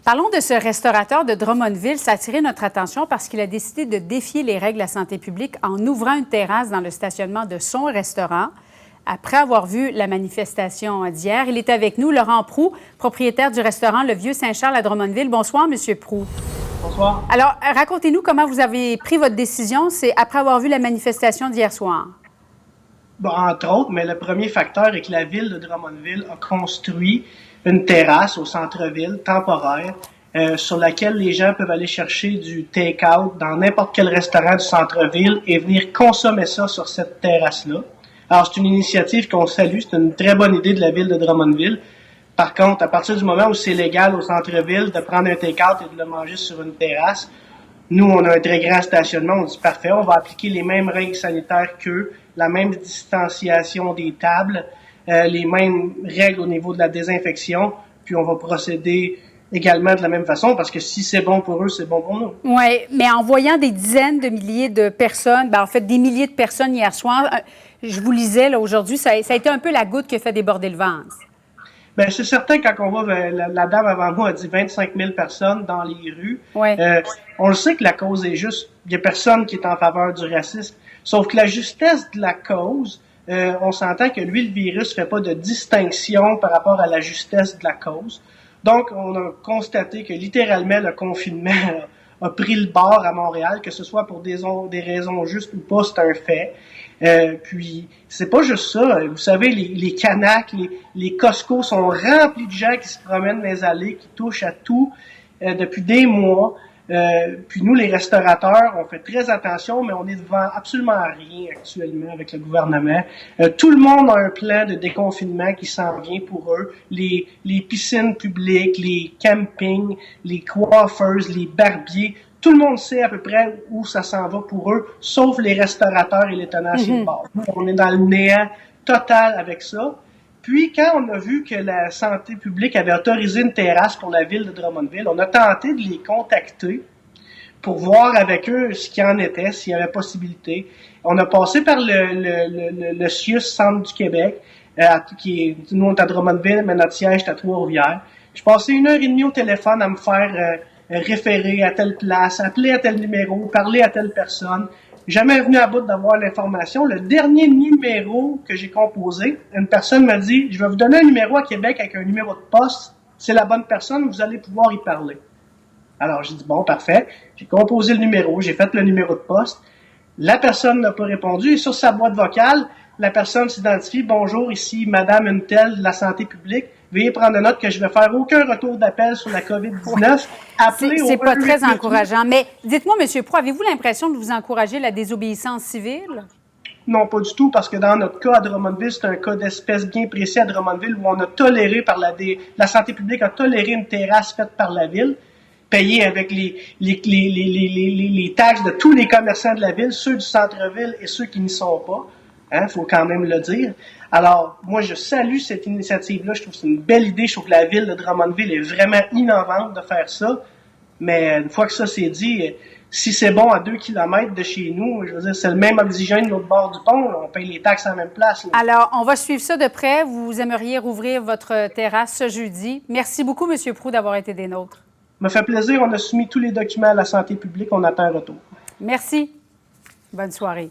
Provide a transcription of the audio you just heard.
Parlons de ce restaurateur de Drummondville. Ça a attiré notre attention parce qu'il a décidé de défier les règles de la santé publique en ouvrant une terrasse dans le stationnement de son restaurant. Après avoir vu la manifestation d'hier, il est avec nous, Laurent Proulx, propriétaire du restaurant Le Vieux Saint-Charles à Drummondville. Bonsoir, M. Proulx. Bonsoir. Alors, racontez-nous comment vous avez pris votre décision. C'est après avoir vu la manifestation d'hier soir. Bon, entre autres, mais le premier facteur est que la ville de Drummondville a construit une terrasse au centre-ville temporaire sur laquelle les gens peuvent aller chercher du take-out dans n'importe quel restaurant du centre-ville et venir consommer ça sur cette terrasse-là. Alors, c'est une initiative qu'on salue, c'est une très bonne idée de la ville de Drummondville. Par contre, à partir du moment où c'est légal au centre-ville de prendre un take-out et de le manger sur une terrasse, nous, on a un très grand stationnement, on dit parfait, on va appliquer les mêmes règles sanitaires qu'eux, la même distanciation des tables, les mêmes règles au niveau de la désinfection, puis on va procéder également de la même façon, parce que si c'est bon pour eux, c'est bon pour nous. Oui, mais en voyant des dizaines de milliers de personnes, en fait des milliers de personnes hier soir, je vous lisais là aujourd'hui, ça a été un peu la goutte qui a fait déborder le vase. Bien, c'est certain, quand on va, la dame avant moi a dit 25 000 personnes dans les rues. Ouais. On le sait que la cause est juste. Il y a personne qui est en faveur du racisme. Sauf que la justesse de la cause, on s'entend que lui, le virus, fait pas de distinction par rapport à la justesse de la cause. Donc, on a constaté que littéralement, le confinement a pris le bord à Montréal, que ce soit pour des raisons justes ou pas, c'est un fait. Puis, c'est pas juste ça. Vous savez, les Canacs, les Costco sont remplis de gens qui se promènent dans les allées, qui touchent à tout depuis des mois. Puis nous, les restaurateurs, on fait très attention, mais on est devant absolument rien actuellement avec le gouvernement. Tout le monde a un plan de déconfinement qui s'en vient pour eux. Les piscines publiques, les campings, les coiffeuses, les barbiers, tout le monde sait à peu près où ça s'en va pour eux, sauf les restaurateurs et les tenanciers de bar. Nous, on est dans le néant total avec ça. Puis, quand on a vu que la santé publique avait autorisé une terrasse pour la ville de Drummondville, on a tenté de les contacter pour voir avec eux ce qu'il en était, s'il y avait possibilité. On a passé par le CIUS Centre du Québec, nous on est à Drummondville, mais notre siège est à Trois-Rivières. J'ai passé 1h30 au téléphone à me faire référer à telle place, appeler à tel numéro, parler à telle personne. Jamais venu à bout d'avoir l'information. Le dernier numéro que j'ai composé, une personne m'a dit « Je vais vous donner un numéro à Québec avec un numéro de poste. C'est la bonne personne, vous allez pouvoir y parler. » Alors, j'ai dit « Bon, parfait. » J'ai composé le numéro, j'ai fait le numéro de poste. La personne n'a pas répondu et sur sa boîte vocale, la personne s'identifie « Bonjour, ici Madame une telle de la santé publique. Veuillez prendre note que je ne vais faire aucun retour d'appel sur la COVID-19. » C'est pas très encourageant. Mais dites-moi, M. Proulx, avez-vous l'impression de vous encourager la désobéissance civile? Non, pas du tout, parce que dans notre cas à Drummondville, c'est un cas d'espèce bien précis à Drummondville où on a toléré la santé publique a toléré une terrasse faite par la ville, payée avec les taxes de tous les commerçants de la ville, ceux du centre-ville et ceux qui n'y sont pas. Hein, faut quand même le dire. Alors, moi, je salue cette initiative-là. Je trouve que c'est une belle idée. Je trouve que la ville de Drummondville est vraiment innovante de faire ça. Mais une fois que ça c'est dit, si c'est bon à 2 kilomètres de chez nous, je veux dire, c'est le même oxygène de l'autre bord du pont. Là, on paye les taxes à la même place. Là. Alors, on va suivre ça de près. Vous aimeriez rouvrir votre terrasse ce jeudi. Merci beaucoup, M. Proulx, d'avoir été des nôtres. Ça me fait plaisir. On a soumis tous les documents à la santé publique. On attend un retour. Merci. Bonne soirée.